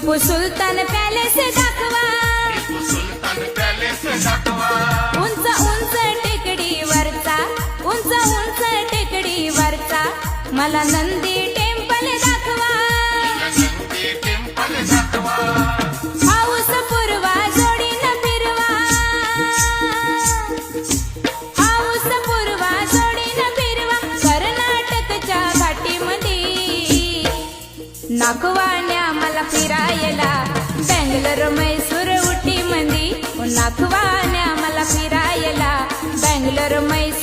Tipu Sultan palace दाखवा, उंच उंच टेकडीवरचा, उंच उंच टेकडीवरचा मला नंदी टेम्पल दाखवा, हाऊस पूर्वा जोडीनं फिरवा, हाऊस पूर्वा जोडीनं फिरवा कर्नाटकच्या घाटीमध्ये, नागवाण्या मला फिरायला बँगलोर मैसूर उटी मंदी, नागवाण्या मला फिरायला बँगलोर मैसूर